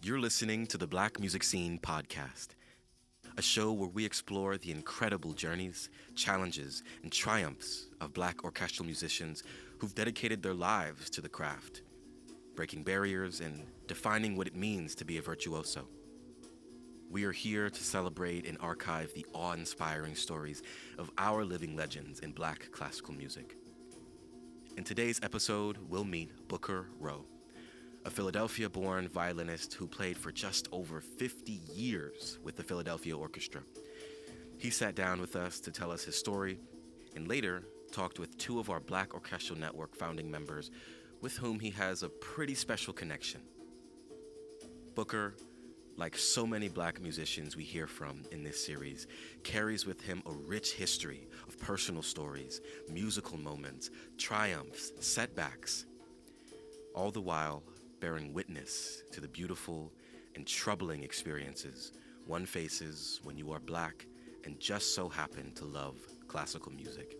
You're listening to the Black Music Scene podcast, a show where we explore the incredible journeys, challenges, and triumphs of Black orchestral musicians who've dedicated their lives to the craft, breaking barriers and defining what it means to be a virtuoso. We are here to celebrate and archive the awe-inspiring stories of our living legends in Black classical music. In today's episode, we'll meet Booker Rowe, a Philadelphia-born violinist who played for just over 50 years with the Philadelphia Orchestra. He sat down with us to tell us his story, and later talked with two of our Black Orchestral Network founding members with whom he has a pretty special connection. Booker, like so many Black musicians we hear from in this series, carries with him a rich history of personal stories, musical moments, triumphs, setbacks, all the while bearing witness to the beautiful and troubling experiences one faces when you are Black and just so happen to love classical music.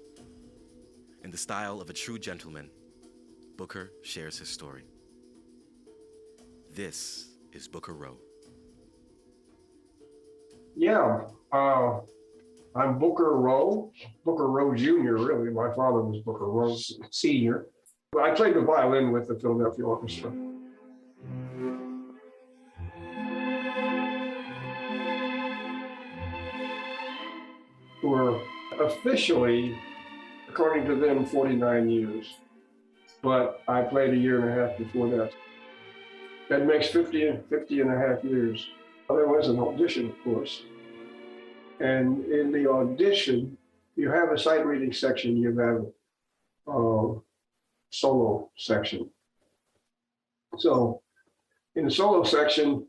In the style of a true gentleman, Booker shares his story. This is Booker Rowe. Yeah, I'm Booker Rowe Jr., really. My father was Booker Rowe Sr. But I played the violin with the Philadelphia Orchestra. For officially, according to them, 49 years. But I played a year and a half before that. That makes 50 and a half years. There was an audition, of course. And in the audition, you have a sight reading section, you have a solo section. So in the solo section,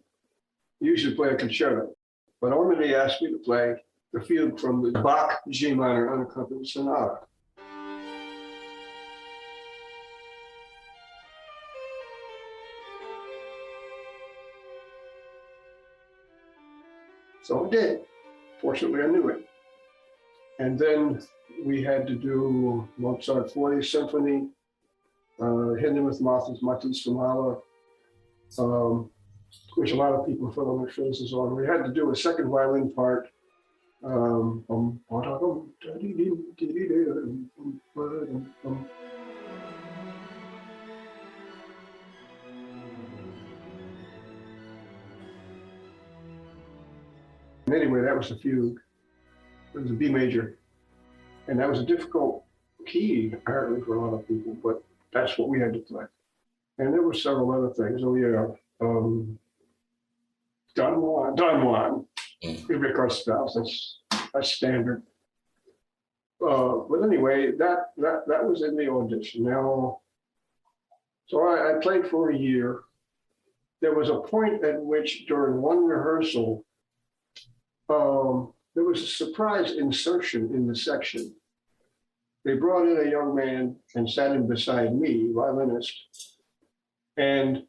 you usually play a concerto. But only they asked me to play the fugue from the Bach G minor unaccompanied sonata. So I did. Fortunately, I knew it. And then we had to do Mozart 40th Symphony, Hindemith Matisse from Halle, which a lot of people fill in their faces on. We had to do a second violin part. Anyway, that was the fugue. It was a B major. And that was a difficult key, apparently, for a lot of people, but that's what we had to play. And there were several other things. Oh, yeah. Don Juan. Rick Styles, that's standard. But anyway, that was in the audition. Now, so I played for a year. There was a point at which, during one rehearsal, there was a surprise insertion in the section. They brought in a young man and sat him beside me, violinist, and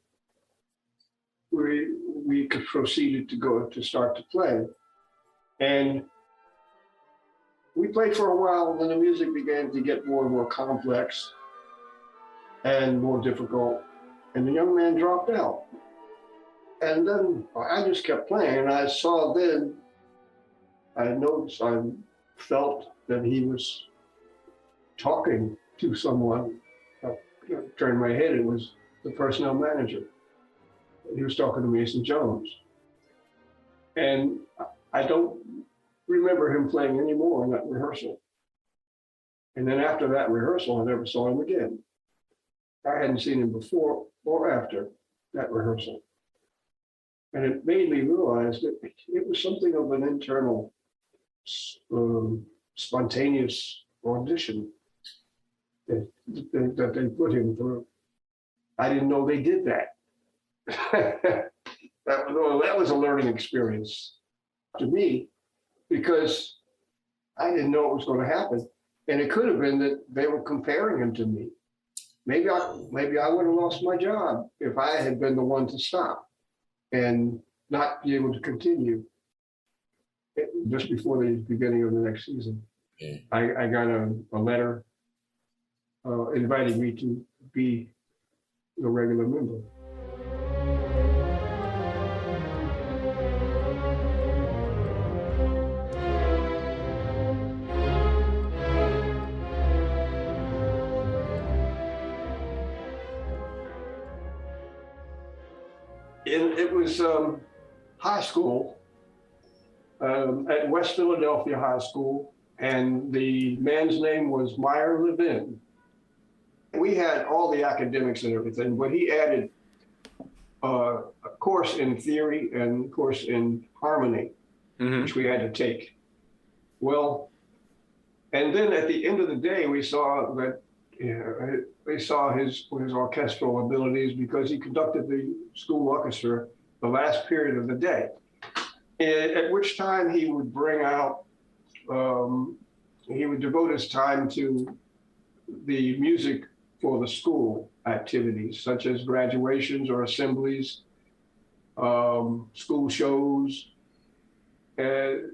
we proceeded to start to play. And we played for a while, and then the music began to get more and more complex and more difficult, and the young man dropped out. And then I just kept playing, and I saw then, I felt that he was talking to someone. I turned my head, it was the personnel manager. He was talking to Mason Jones. And I don't remember him playing anymore in that rehearsal. And then after that rehearsal, I never saw him again. I hadn't seen him before or after that rehearsal. And it made me realize that it was something of an internal spontaneous audition that they put him through. I didn't know they did that. that was a learning experience to me, because I didn't know it was going to happen. And it could have been that they were comparing him to me. Maybe I would have lost my job if I had been the one to stop and not be able to continue just before the beginning of the next season. I got a letter inviting me to be a regular member. It was high school at West Philadelphia High School, and the man's name was Meyer Levin. We had all the academics and everything, but he added a course in theory and a course in harmony, which we had to take. Well, and then at the end of the day, we saw that we saw his orchestral abilities because he conducted the school orchestra the last period of the day, at which time he would bring out, he would devote his time to the music for the school activities, such as graduations or assemblies, school shows.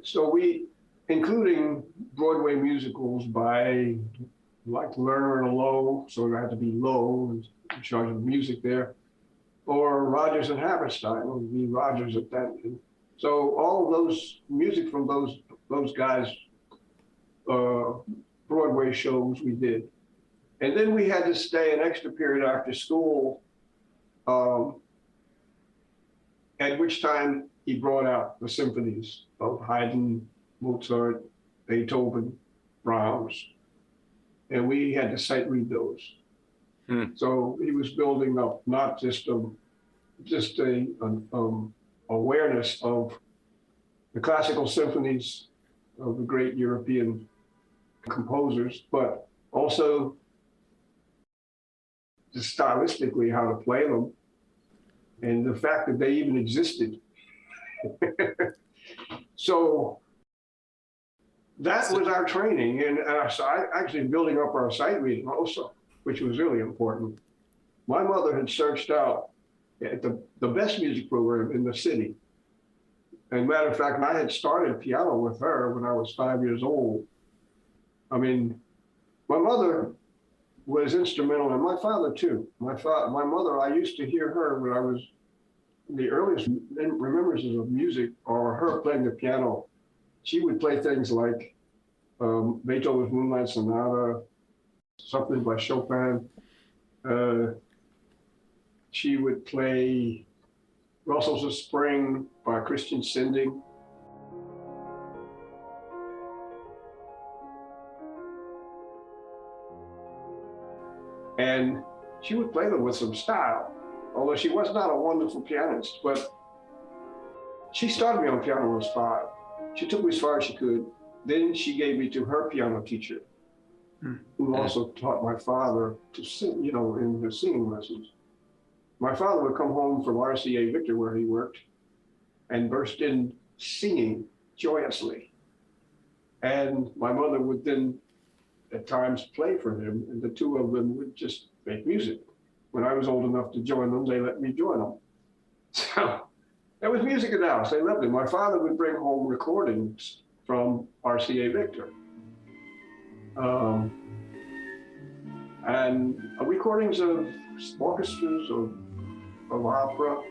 So we, including Broadway musicals by like Lerner and Lowe, so it had to be Lowe in charge of music there, or Rodgers and Hammerstein, it would be Rodgers at that. So all of those music from those guys' Broadway shows we did. And then we had to stay an extra period after school, at which time he brought out the symphonies of Haydn, Mozart, Beethoven, Brahms, and we had to sight read those. So he was building up not just a awareness of the classical symphonies of the great European composers, but also just stylistically how to play them, and the fact that they even existed. So that was our training, and actually building up our sight reading also, which was really important. My mother had searched out the best music program in the city. And matter of fact, I had started piano with her when I was 5 years old. I mean, my mother was instrumental, and my father too. My mother, I used to hear her when I was the earliest remembrances of music, or her playing the piano. She would play things like Beethoven's Moonlight Sonata, something by Chopin. She would play Rustlers of Spring by Christian Sinding. And she would play them with some style, although she was not a wonderful pianist, but she started me on piano when I was 5. She took me as far as she could. Then she gave me to her piano teacher, who also taught my father to sing, in his singing lessons. My father would come home from RCA Victor, where he worked, and burst in singing joyously. And my mother would then at times play for him, and the two of them would just make music. When I was old enough to join them, they let me join them. So there was music in the house. They loved it. My father would bring home recordings from RCA Victor. And recordings of orchestras, of opera,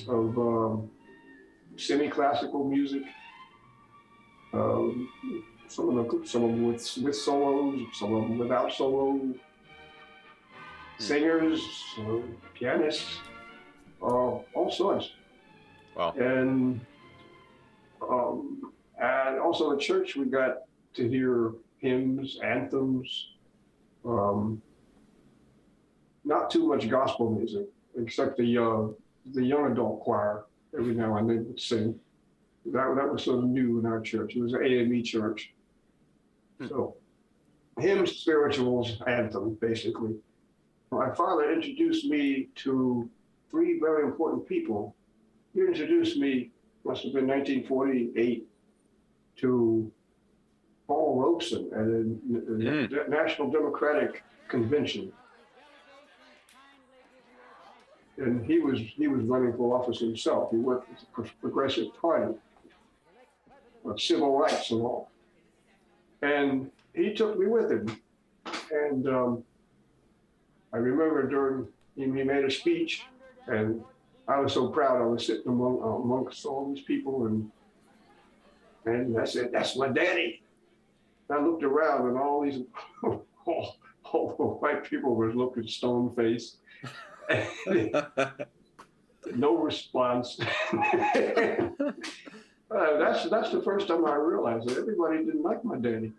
of semi-classical music. Some of them with solos, some of them without solo. Singers, pianists, all sorts. Wow. And also at church, we got to hear hymns, anthems, not too much gospel music, except the young adult choir every now and then would sing. That was sort of new in our church. It was an AME church. So hymns, spirituals, anthem, basically. My father introduced me to 3 very important people. He introduced me, must have been 1948, to Paul Robeson at the National Democratic Convention. And he was running for office himself. He worked with the Progressive Party of civil rights and all. And he took me with him. And I remember he made a speech, and I was so proud. I was sitting amongst all these people, and I said, "That's my daddy." And I looked around, and all these all the white people were looking stone-faced. no response. That's the first time I realized that everybody didn't like my daddy.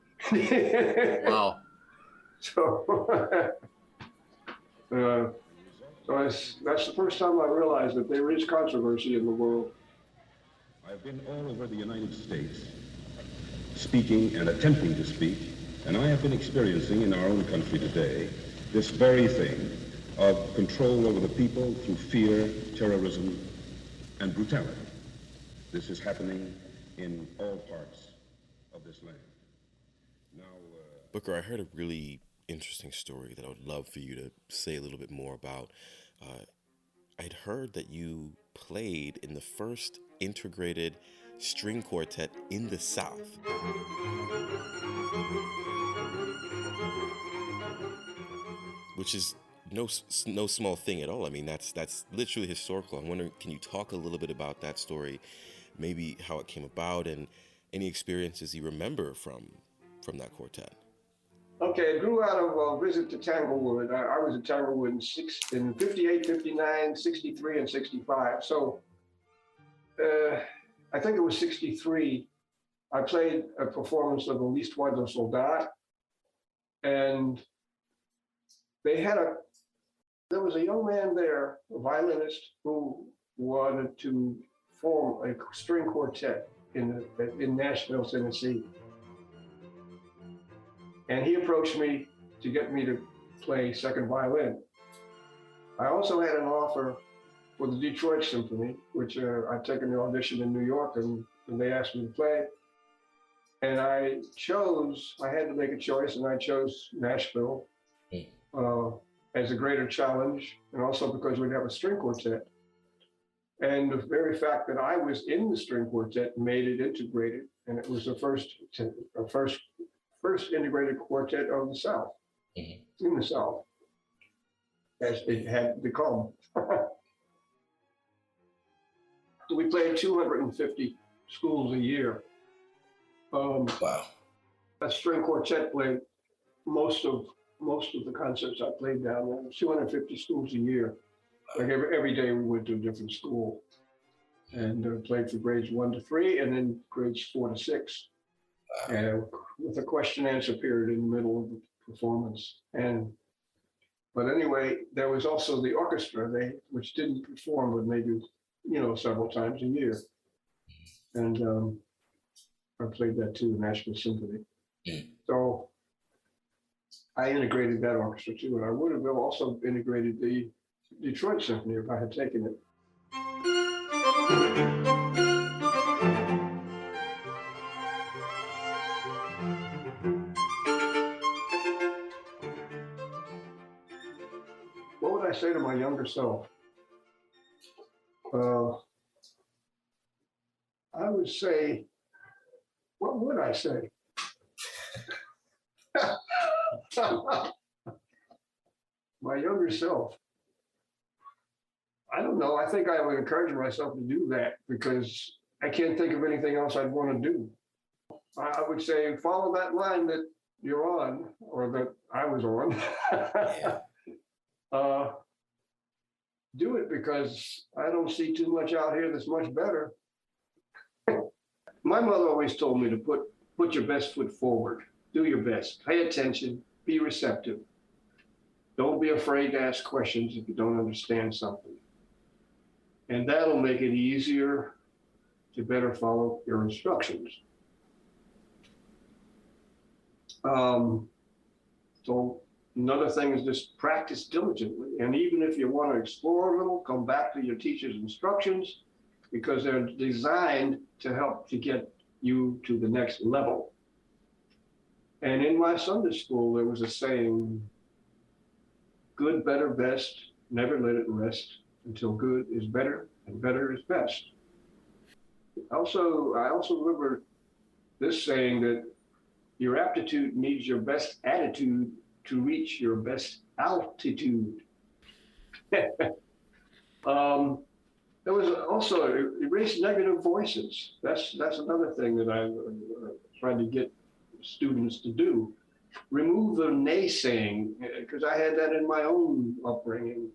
Wow. So, that's the first time I realized that there is controversy in the world. I've been all over the United States, speaking and attempting to speak, and I have been experiencing in our own country today this very thing of control over the people through fear, terrorism, and brutality. This is happening in all parts of this land. Now, Booker, I heard a really interesting story that I would love for you to say a little bit more about. I'd heard that you played in the first integrated string quartet in the South. Which is no small thing at all. I mean, that's literally historical. I'm wondering, can you talk a little bit about that story, maybe how it came about, and any experiences you remember from that quartet? Okay, it grew out of a visit to Tanglewood. I was at Tanglewood in 58, 59, 63, and 65. So I think it was 63. I played a performance of L'Histoire d'un Soldat, and there was a young man there, a violinist, who wanted to form a string quartet in Nashville, Tennessee. And he approached me to get me to play second violin. I also had an offer for the Detroit Symphony, which I'd taken the audition in New York, and they asked me to play. And I had to make a choice, and I chose Nashville as a greater challenge, and also because we'd have a string quartet. And the very fact that I was in the string quartet made it integrated, and it was the first integrated quartet of the South, in the South, as it had become. We played 250 schools a year. Wow. That string quartet played most of the concerts I played down there. 250 schools a year. Like every day we went to a different school, and played for grades 1 to 3, and then grades 4 to 6. With a question answer period in the middle of the performance. But anyway, there was also the orchestra, which didn't perform, but maybe, several times a year. And I played that too, the Nashville Symphony. So I integrated that orchestra too, and I would have also integrated the Detroit Symphony if I had taken it. What would I say to my younger self? I would say, what would I say? My younger self. I don't know. I think I would encourage myself to do that because I can't think of anything else I'd want to do. I would say follow that line that you're on, or that I was on. Do it because I don't see too much out here that's much better. My mother always told me to put your best foot forward. Do your best. Pay attention. Be receptive. Don't be afraid to ask questions if you don't understand something. And that'll make it easier to better follow your instructions. So another thing is just practice diligently. And even if you want to explore a little, come back to your teacher's instructions because they're designed to help to get you to the next level. And in my Sunday school, there was a saying, good, better, best, never let it rest until good is better and better is best. I also remember this saying that your aptitude needs your best attitude to reach your best altitude. There was also erase negative voices. That's another thing that I tried to get students to do. Remove the naysaying, because I had that in my own upbringing.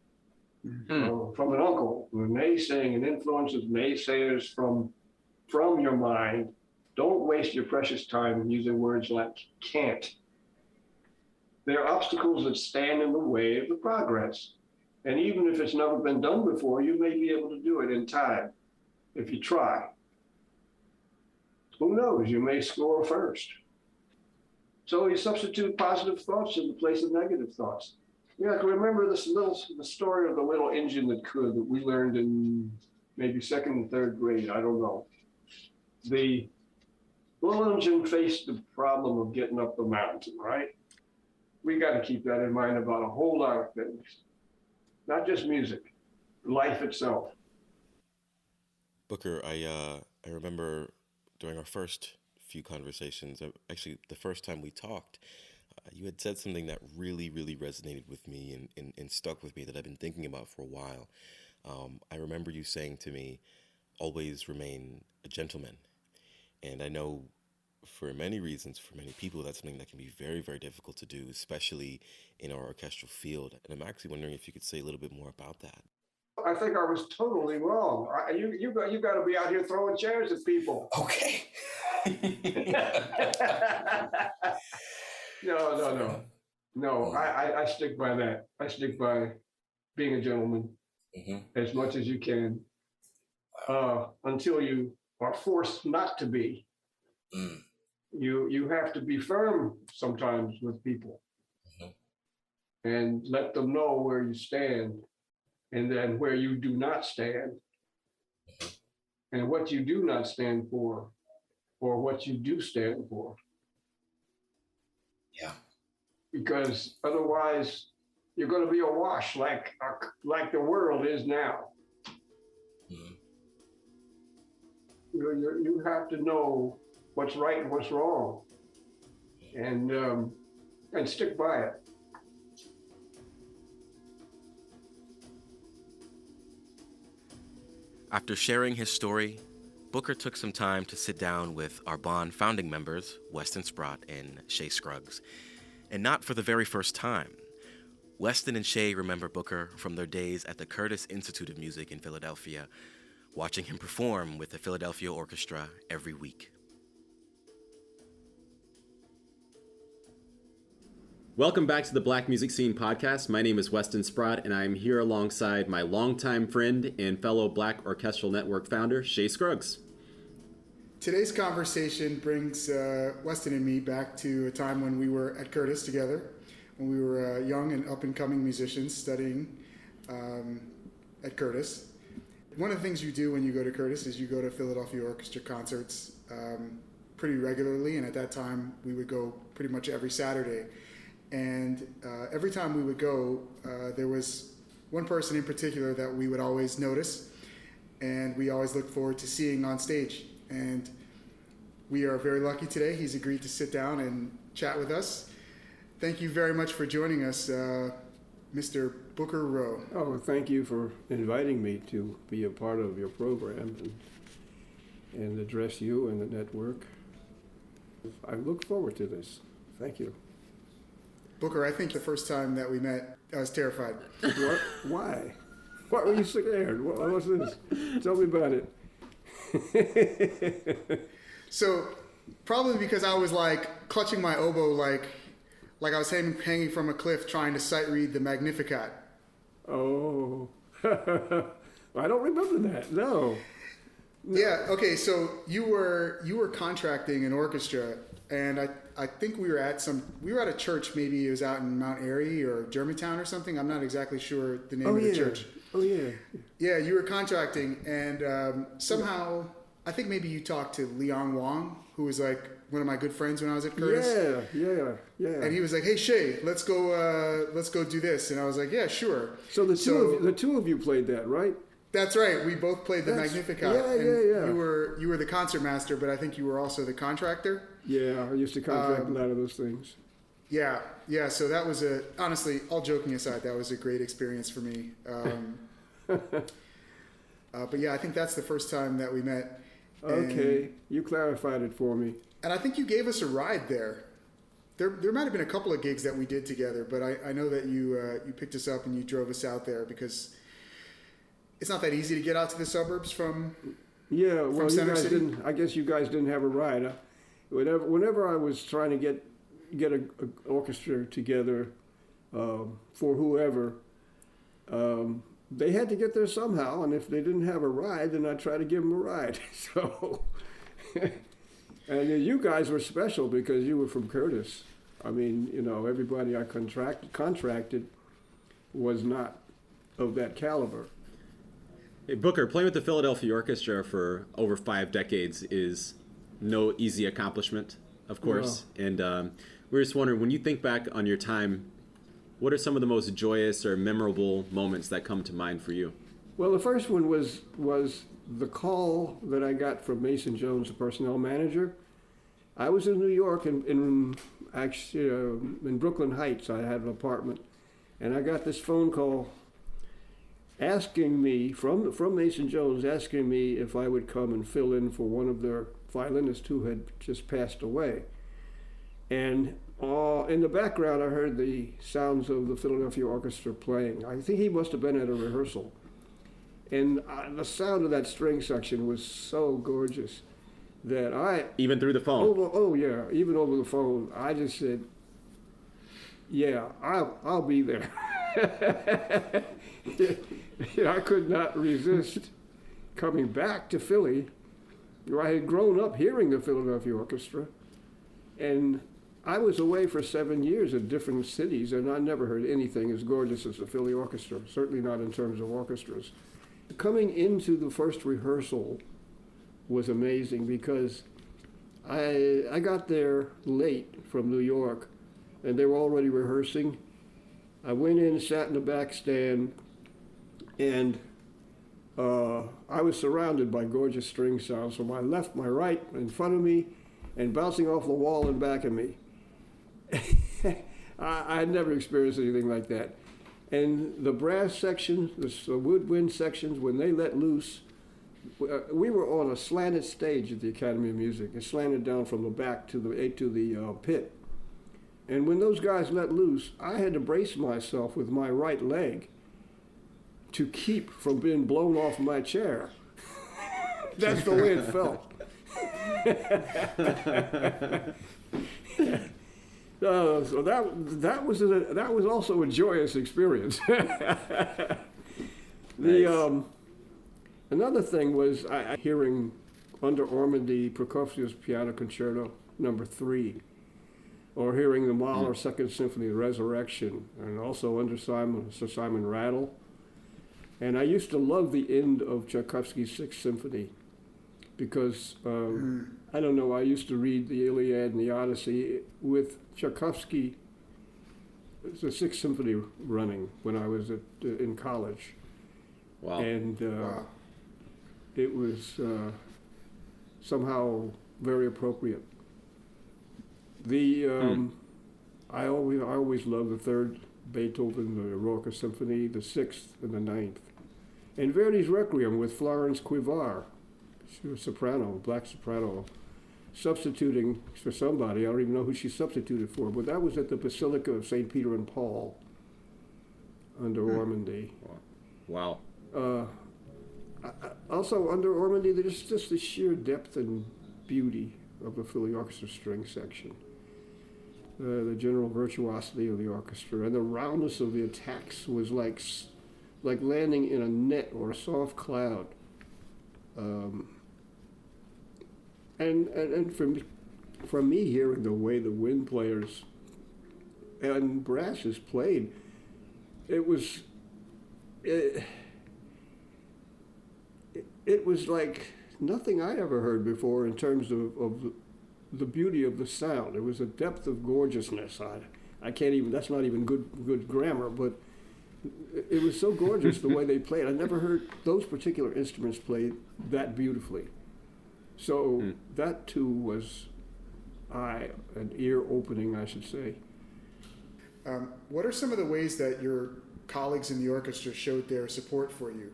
from an uncle. Naysaying and influence of naysayers from your mind. Don't waste your precious time using words like can't. They're obstacles that stand in the way of the progress. And even if it's never been done before, you may be able to do it in time if you try. Who knows, you may score first. So you substitute positive thoughts in the place of negative thoughts. You have to remember the story of the little engine that could, that we learned in maybe second and third grade, I don't know. The little engine faced the problem of getting up the mountain, right? We got to keep that in mind about a whole lot of things, not just music, life itself. Booker, I remember during our first few conversations, actually the first time we talked, you had said something that really, really resonated with me and stuck with me that I've been thinking about for a while. I remember you saying to me, always remain a gentleman. And I know for many reasons, for many people, that's something that can be very, very difficult to do, especially in our orchestral field. And I'm actually wondering if you could say a little bit more about that. I think I was totally wrong. You got to be out here throwing chairs at people. Okay. No. I stick by that. I stick by being a gentleman as much as you can until you are forced not to be. You have to be firm sometimes with people and let them know where you stand and then where you do not stand and what you do not stand for or what you do stand for. Yeah. Because otherwise you're going to be awash like the world is now. You have to know what's right and what's wrong, and stick by it. After sharing his story, Booker took some time to sit down with our Bond founding members, Weston Sprott and Shay Scruggs. And not for the very first time. Weston and Shay remember Booker from their days at the Curtis Institute of Music in Philadelphia, watching him perform with the Philadelphia Orchestra every week. Welcome back to the Black Music Scene podcast. My name is Weston Sprott, and I'm here alongside my longtime friend and fellow Black Orchestral Network founder, Shay Scruggs. Today's conversation brings Weston and me back to a time when we were at Curtis together, when we were young and up-and-coming musicians studying at Curtis. One of the things you do when you go to Curtis is you go to Philadelphia Orchestra concerts pretty regularly, and at that time we would go pretty much every Saturday. And every time we would go, there was one person in particular that we would always notice, and we always looked forward to seeing on stage. And we are very lucky today. He's agreed to sit down and chat with us. Thank you very much for joining us, Mr. Booker Rowe. Oh, thank you for inviting me to be a part of your program and address you and the network. I look forward to this. Thank you. Booker, I think the first time that we met, I was terrified. What? Why? Why were you scared? What's this? Tell me about it. So, probably because I was like clutching my oboe like I was hanging from a cliff trying to sight read the Magnificat. Oh. I don't remember that, no. Yeah, okay, so you were contracting an orchestra, and I think we were at a church, maybe it was out in Mount Airy or Germantown or something. I'm not exactly sure the name of the church. Oh, yeah. Yeah, you were contracting, and somehow, I think maybe you talked to Leon Wong, who was like one of my good friends when I was at Curtis. Yeah. And he was like, "Hey Shay, let's go do this." And I was like, "Yeah, sure." So the two of you played that, right? That's right. We both played the Magnificat. Yeah. You were the concert master, but I think you were also the contractor. Yeah, I used to contract a lot of those things. Yeah. So that was honestly, all joking aside, that was a great experience for me. But yeah, I think that's the first time that we met. Okay, you clarified it for me. And I think you gave us a ride there. There might have been a couple of gigs that we did together, but I know that you picked us up and you drove us out there because it's not that easy to get out to the suburbs from. Yeah, well, you Center guys City? didn't. I guess you guys didn't have a ride. Whenever I was trying to get a orchestra together for whoever, they had to get there somehow, and if they didn't have a ride, then I tried to give them a ride. So, and you guys were special because you were from Curtis. I mean, everybody I contracted was not of that caliber. Hey, Booker, playing with the Philadelphia Orchestra for over 5 decades is no easy accomplishment, of course. No. And we're just wondering, when you think back on your time, what are some of the most joyous or memorable moments that come to mind for you? Well, the first one was the call that I got from Mason Jones, the personnel manager. I was in New York, in Brooklyn Heights. I had an apartment, and I got this phone call asking me, from Mason Jones, asking me if I would come and fill in for one of their violinists who had just passed away. And in the background, I heard the sounds of the Philadelphia Orchestra playing. I think he must have been at a rehearsal. And the sound of that string section was so gorgeous that I... Even through the phone? Oh yeah, even over the phone. I just said, yeah, I'll be there. I could not resist coming back to Philly. I had grown up hearing the Philadelphia Orchestra, and I was away for 7 years in different cities, and I never heard anything as gorgeous as the Philly Orchestra, certainly not in terms of orchestras. Coming into the first rehearsal was amazing because I got there late from New York, and they were already rehearsing. I went in, sat in the back stand, and I was surrounded by gorgeous string sounds from my left, my right, in front of me, and bouncing off the wall and back of me. I had never experienced anything like that. And the brass section, the woodwind sections, when they let loose, we were on a slanted stage at the Academy of Music. It slanted down from the back to the pit. And when those guys let loose, I had to brace myself with my right leg to keep from being blown off my chair. That's the way it felt. So that was also a joyous experience. Nice. Another thing was I hearing under Ormandy Prokofiev's Piano Concerto No. 3, or hearing the Mahler Second Symphony, Resurrection, and also under Sir Simon Rattle. And I used to love the end of Tchaikovsky's Sixth Symphony because, I don't know, I used to read the Iliad and the Odyssey with Tchaikovsky, the Sixth Symphony running when I was in college. Wow. And it was somehow very appropriate. I always loved the third Beethoven, the Eroica Symphony, the sixth and the ninth. And Verdi's Requiem with Florence Quivar, she was soprano, black soprano, substituting for somebody. I don't even know who she substituted for, but that was at the Basilica of St. Peter and Paul under Ormandy. Wow. Also under Ormandy, there's just the sheer depth and beauty of the Philly Orchestra string section. The general virtuosity of the orchestra and the roundness of the attacks was like landing in a net or a soft cloud. And from me hearing the way the wind players and brasses played, it was like nothing I ever heard before in terms of the beauty of the sound. It was a depth of gorgeousness. I can't even, that's not even good grammar, but it was so gorgeous the way they played. I never heard those particular instruments played that beautifully. So that too was an ear-opening, I should say. What are some of the ways that your colleagues in the orchestra showed their support for you?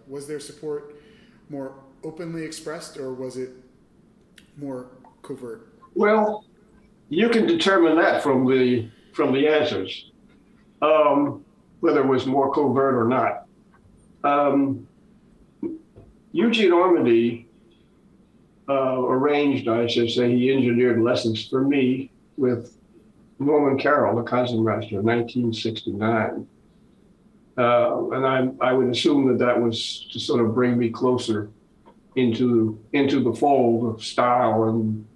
Was their support more openly expressed, or was it more covert? Well, you can determine that from the answers, whether it was more covert or not. Eugene Ormandy arranged, I should say, he engineered lessons for me with Norman Carroll, the concertmaster, in 1969. And I would assume that was to sort of bring me closer into the fold of style and,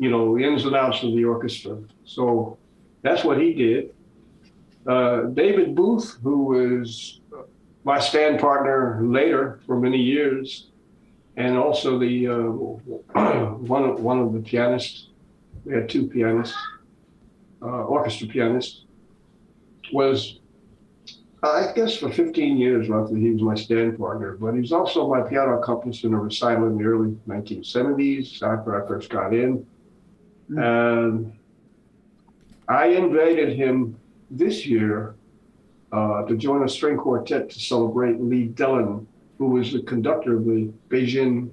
the ins and outs of the orchestra. So that's what he did. David Booth, who was my stand partner later for many years, and also the one of the pianists. We had two pianists, orchestra pianists. Was I guess for 15 years roughly he was my stand partner, but he's also my piano accompanist in a recital in the early 1970s after I first got in. And I invited him this year to join a string quartet to celebrate Lee Dillon, who was the conductor of the Beijing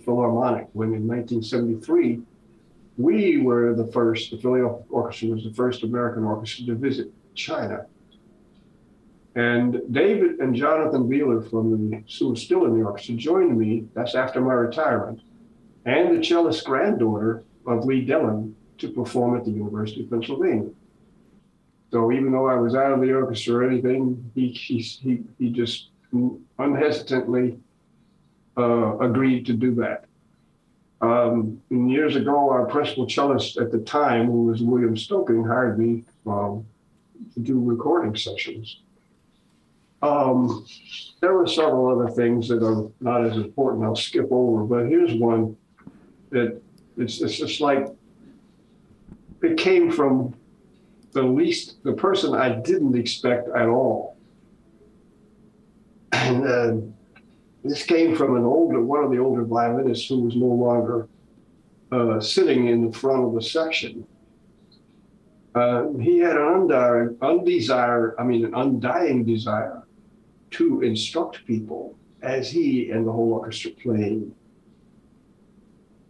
Philharmonic, when in 1973, we were the Philly Orchestra was the first American orchestra to visit China. And David and Jonathan Wheeler who was still in the orchestra, joined me, that's after my retirement, and the cellist granddaughter of Lee Dillon to perform at the University of Pennsylvania. So even though I was out of the orchestra or anything, he just unhesitantly agreed to do that. And years ago, our principal cellist at the time, who was William Stoking, hired me to do recording sessions. There were several other things that are not as important. I'll skip over, but here's one that it's just like it came from the person I didn't expect at all. And this came from one of the older violinists who was no longer sitting in the front of the section. He had an undying desire to instruct people as he and the whole orchestra played.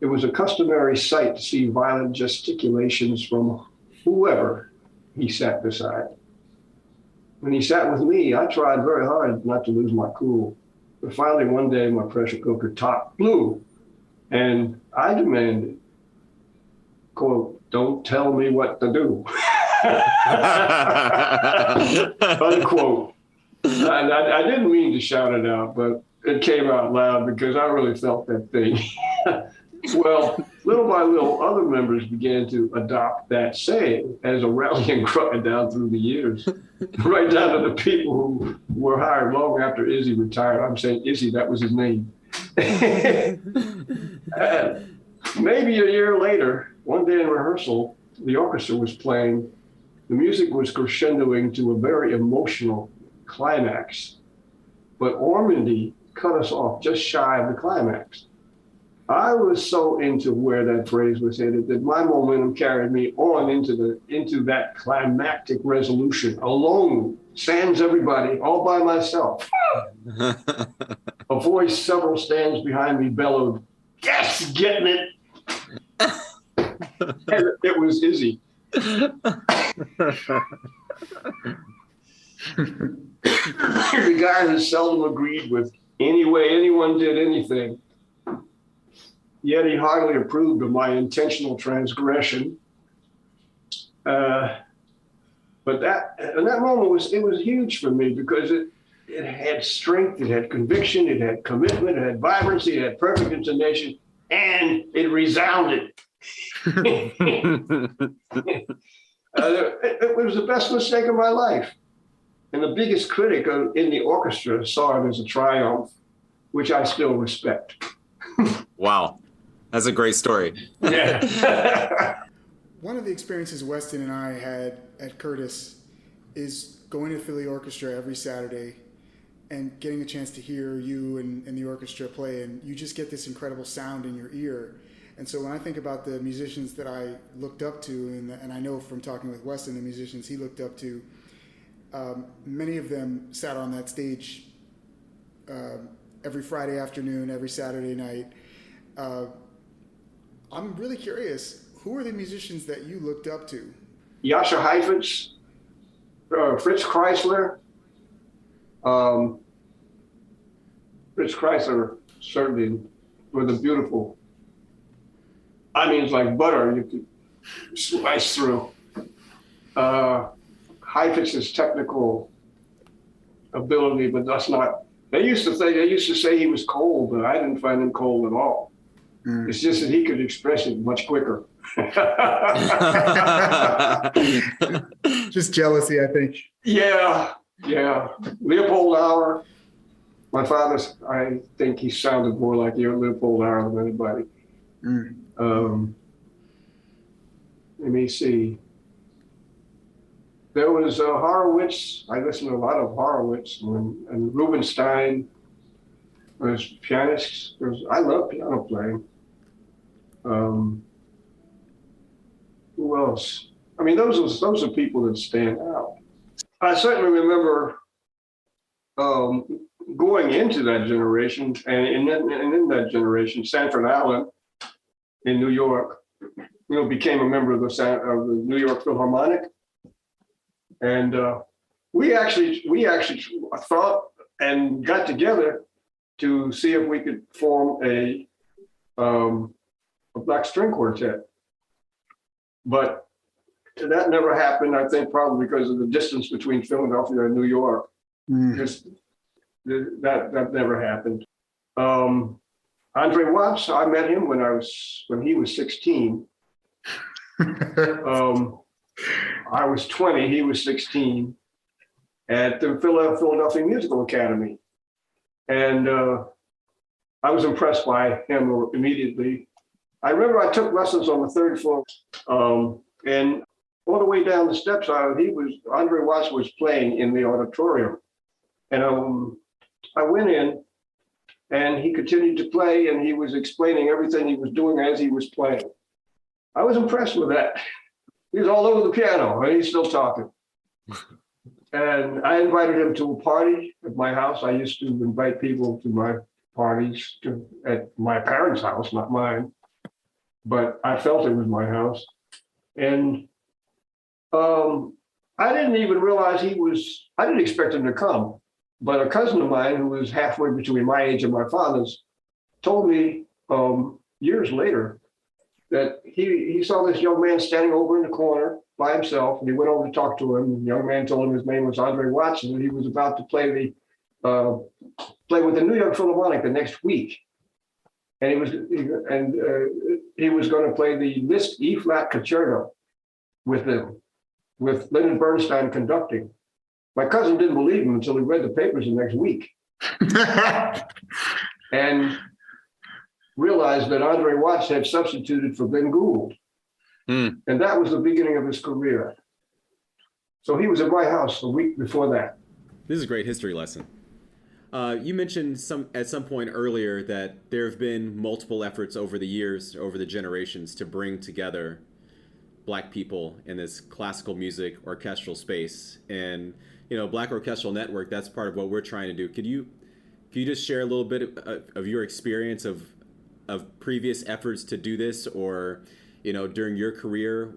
It was a customary sight to see violent gesticulations from whoever he sat beside. When he sat with me, I tried very hard not to lose my cool. But finally, one day, my pressure cooker top blew, and I demanded, quote, "Don't tell me what to do." Unquote. I didn't mean to shout it out, but it came out loud because I really felt that thing. Well, little by little, other members began to adopt that saying as a rallying cry down through the years, right down to the people who were hired long after Izzy retired. I'm saying Izzy, that was his name. Maybe a year later, one day in rehearsal, the orchestra was playing. The music was crescendoing to a very emotional climax, but Ormandy cut us off just shy of the climax. I was so into where that phrase was headed that my momentum carried me on into that climactic resolution alone, sans everybody, all by myself. A voice several stands behind me bellowed, "Yes, getting it!" And it was Izzy. The guy who seldom agreed with any way anyone did anything. Yet he hardly approved of my intentional transgression. But that moment was huge for me because it had strength, it had conviction, it had commitment, it had vibrancy, it had perfect intonation, and it resounded. It was the best mistake of my life. And the biggest critic in the orchestra saw it as a triumph, which I still respect. Wow. That's a great story. Yeah. One of the experiences Weston and I had at Curtis is going to Philly Orchestra every Saturday and getting a chance to hear you and the orchestra play, and you just get this incredible sound in your ear. And so when I think about the musicians that I looked up to, and I know from talking with Weston, the musicians he looked up to, many of them sat on that stage every Friday afternoon, every Saturday night. I'm really curious, who are the musicians that you looked up to? Jascha Heifetz, Fritz Kreisler, Rich Chrysler certainly with a beautiful, I mean, it's like butter you could slice through. Heifetz's technical ability, but that's not, they used to say he was cold, but I didn't find him cold at all. It's just that he could express it much quicker. Just jealousy, I think. Yeah. Leopold Auer, my father, I think he sounded more like Leopold Auer than anybody. Let me see. There was Horowitz. I listened to a lot of Horowitz and Rubinstein. There's pianists. I love piano playing. Who else? I mean, those are people that stand out. I certainly remember going into that generation, and in that generation, Sanford Allen in New York, became a member of the New York Philharmonic, and we actually thought and got together to see if we could form a black string quartet, but that never happened. I think probably because of the distance between Philadelphia and New York. Just that never happened. Andre Watts, I met him when he was 16. I was 20, he was 16, at the Philadelphia Musical Academy. And I was impressed by him immediately. I remember I took lessons on the third floor, and all the way down the steps, Andre Watts was playing in the auditorium. And I went in, and he continued to play, and he was explaining everything he was doing as he was playing. I was impressed with that. He was all over the piano, and he's still talking. And I invited him to a party at my house. I used to invite people to my parties at my parents' house, not mine. But I felt it was my house. And I didn't even realize I didn't expect him to come. But a cousin of mine who was halfway between my age and my father's told me years later that he saw this young man standing over in the corner by himself, and he went over to talk to him. The young man told him his name was Andre Watts, and he was about to play with the New York Philharmonic the next week. And he was going to play the Liszt E-flat concerto with them, with Leonard Bernstein conducting. My cousin didn't believe him until he read the papers the next week. And realized that Andre Watts had substituted for Ben Gould. And that was the beginning of his career. So he was at my house a week before that. This is a great history lesson. You mentioned at some point earlier that there have been multiple efforts over the years, over the generations, to bring together Black people in this classical music orchestral space. And Black Orchestral Network, that's part of what we're trying to do. Could you just share a little bit of your experience of previous efforts to do this, or during your career,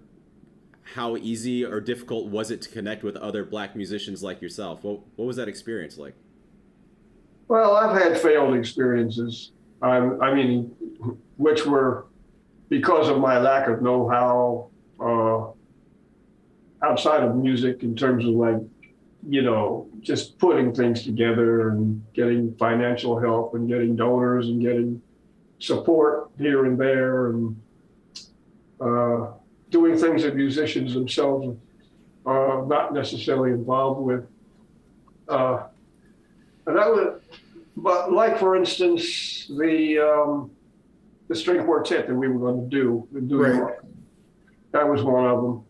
how easy or difficult was it to connect with other Black musicians like yourself? What was that experience like? Well, I've had failed experiences. I mean, which were because of my lack of know-how outside of music, in terms of just putting things together and getting financial help and getting donors and getting support here and there, and doing things that musicians themselves are not necessarily involved with. And that was, but like for instance, the string quartet that we were going to do in New York, that was one of them.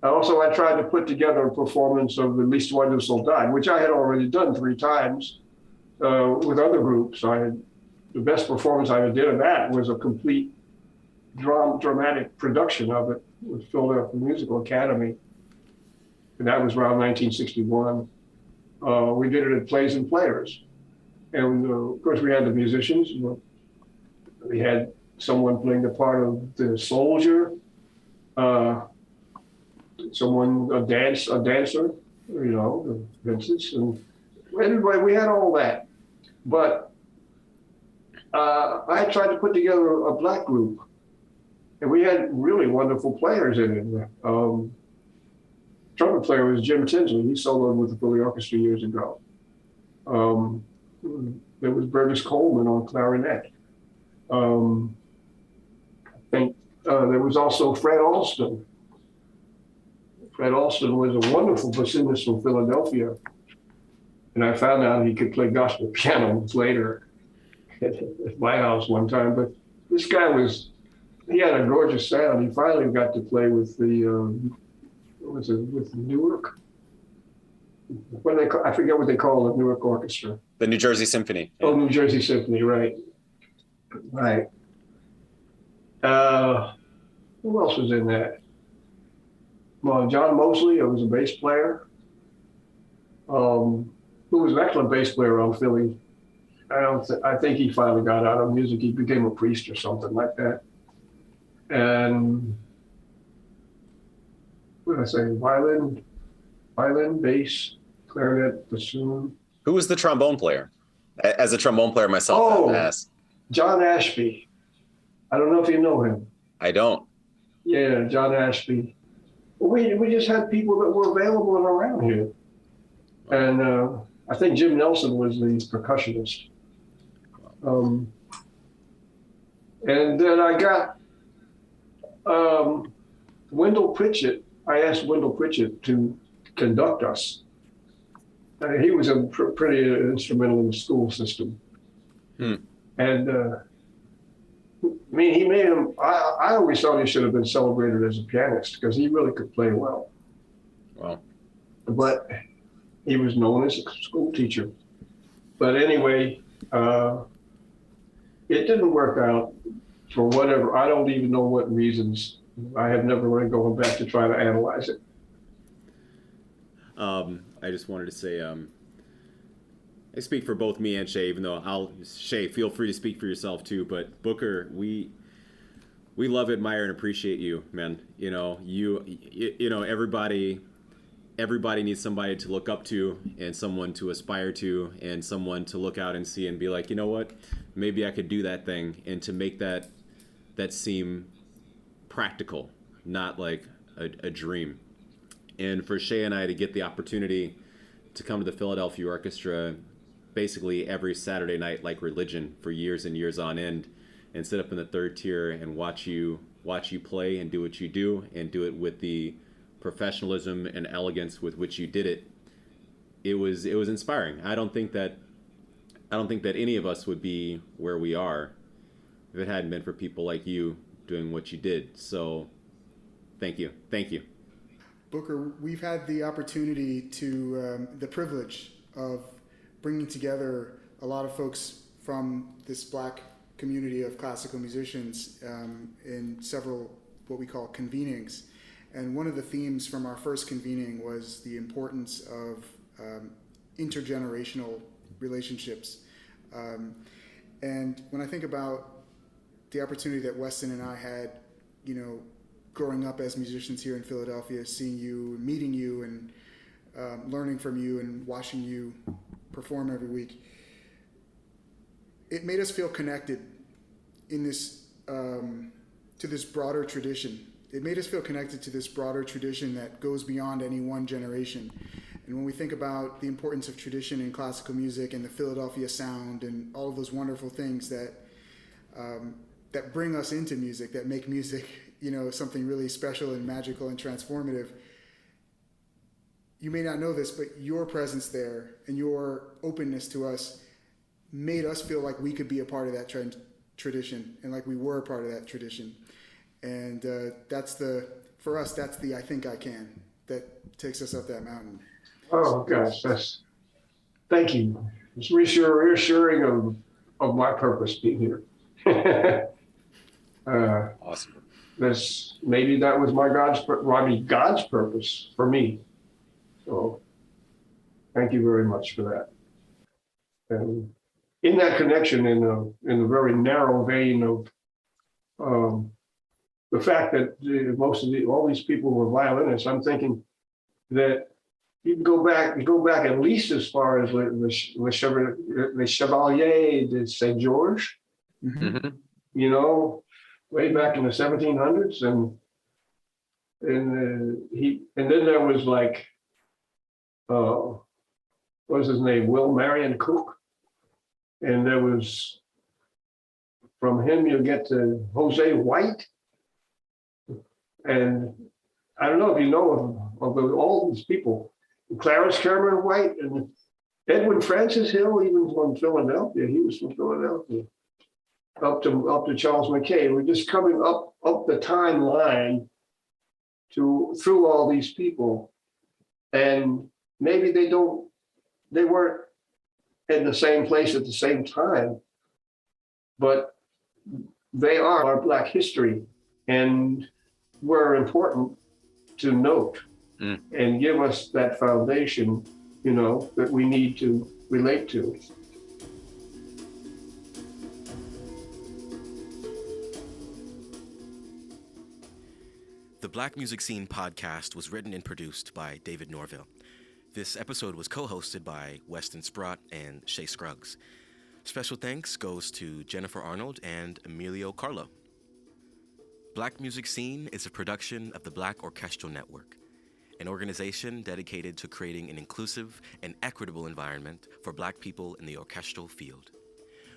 Also, I tried to put together a performance of the L'Histoire du Soldat, which I had already done 3 times with other groups. The best performance I ever did of that was a complete dramatic production of it with Philadelphia Musical Academy. And that was around 1961. We did it at Plays and Players. And of course, we had the musicians. We had someone playing the part of the soldier, a dancer, the Vincents, and everybody, we had all that. But I tried to put together a black group, and we had really wonderful players in it. Trumpet player was Jim Tinsley. He soloed with the Philly Orchestra years ago. There was Burgess Coleman on clarinet. I think there was also Fred Alston. Fred Alston was a wonderful bassoonist from Philadelphia. And I found out he could play gospel piano later at my house one time. But this guy he had a gorgeous sound. He finally got to play with with Newark? I forget what they call the Newark Orchestra. The New Jersey Symphony. Yeah. Oh, New Jersey Symphony, right. Right. Who else was in that? Well, John Mosley, who was a bass player. Who was an excellent bass player on Philly. I think he finally got out of music. He became a priest or something like that. And what did I say? Violin, bass, clarinet, bassoon. Who was the trombone player? As a trombone player myself, I have to ask. John Ashby. I don't know if you know him. I don't. Yeah, John Ashby. We just had people that were available and around here. And I think Jim Nelson was the percussionist. And then I got Wendell Pritchett. I asked Wendell Pritchett to conduct us. He was pretty instrumental in the school system. And I mean, he made him, I always thought he should have been celebrated as a pianist because he really could play well. Wow. But he was known as a school teacher. But anyway, it didn't work out for whatever, I don't even know what reasons. I have never really gone back to try to analyze it. I just wanted to say, I speak for both me and Shay, even though Shay, feel free to speak for yourself too. But Booker, we love, admire, and appreciate you, man. You know, everybody needs somebody to look up to and someone to aspire to and someone to look out and see and be like, you know what, maybe I could do that thing, and to make that seem practical, not like a dream. And for Shay and I to get the opportunity to come to the Philadelphia Orchestra basically every Saturday night like religion for years and years on end, and sit up in the third tier and watch you play and do what you do, and do it with the professionalism and elegance with which you did it. It was inspiring. I don't think that any of us would be where we are if it hadn't been for people like you doing what you did. So thank you. Booker, we've had the opportunity to, the privilege of bringing together a lot of folks from this Black community of classical musicians in several what we call convenings. And one of the themes from our first convening was the importance of intergenerational relationships. And when I think about the opportunity that Weston and I had, growing up as musicians here in Philadelphia, seeing you, meeting you, and learning from you and watching you perform every week, it made us feel connected in this to this broader tradition. It made us feel connected to this broader tradition that goes beyond any one generation. And when we think about the importance of tradition in classical music and the Philadelphia sound and all of those wonderful things that that bring us into music, that make music, something really special and magical and transformative. You may not know this, but your presence there and your openness to us made us feel like we could be a part of that tradition, and like we were a part of that tradition. And for us, that's the I think I can that takes us up that mountain. Oh gosh, thank you. It's reassuring of my purpose being here. Awesome. Maybe that was God's purpose for me. So thank you very much for that. And in that connection, in a very narrow vein of the fact that all these people were violinists, I'm thinking that you can go back at least as far as Le Chevalier de Saint George, Mm-hmm. you know, way back in the 1700s, and then there was like, what was his name, Will Marion Cook, and there was, from him you get to Jose White, and I don't know if you know of all these people, Clarence Cameron White and Edwin Francis Hill, even from Philadelphia. He was from Philadelphia. Up to Charles McKay. We're just coming up the timeline through all these people, and maybe they weren't in the same place at the same time, but they are our Black history, and were important to note and give us that foundation, that we need to relate to. The Black Music Scene podcast was written and produced by David Norville. This episode was co-hosted by Weston Sprott and Shay Scruggs. Special thanks goes to Jennifer Arnold and Emilio Carlo. Black Music Scene is a production of the Black Orchestral Network, an organization dedicated to creating an inclusive and equitable environment for Black people in the orchestral field.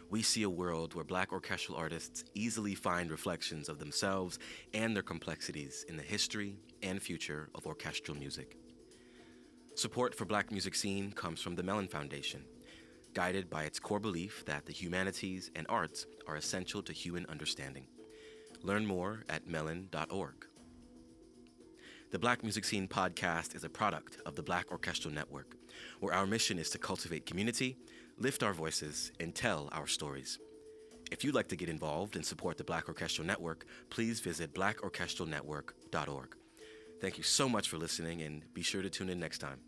We see a world where Black orchestral artists easily find reflections of themselves and their complexities in the history and future of orchestral music. Support for Black Music Scene comes from the Mellon Foundation, guided by its core belief that the humanities and arts are essential to human understanding. Learn more at mellon.org. The Black Music Scene podcast is a product of the Black Orchestral Network, where our mission is to cultivate community, lift our voices, and tell our stories. If you'd like to get involved and support the Black Orchestral Network, please visit blackorchestralnetwork.org. Thank you so much for listening, and be sure to tune in next time.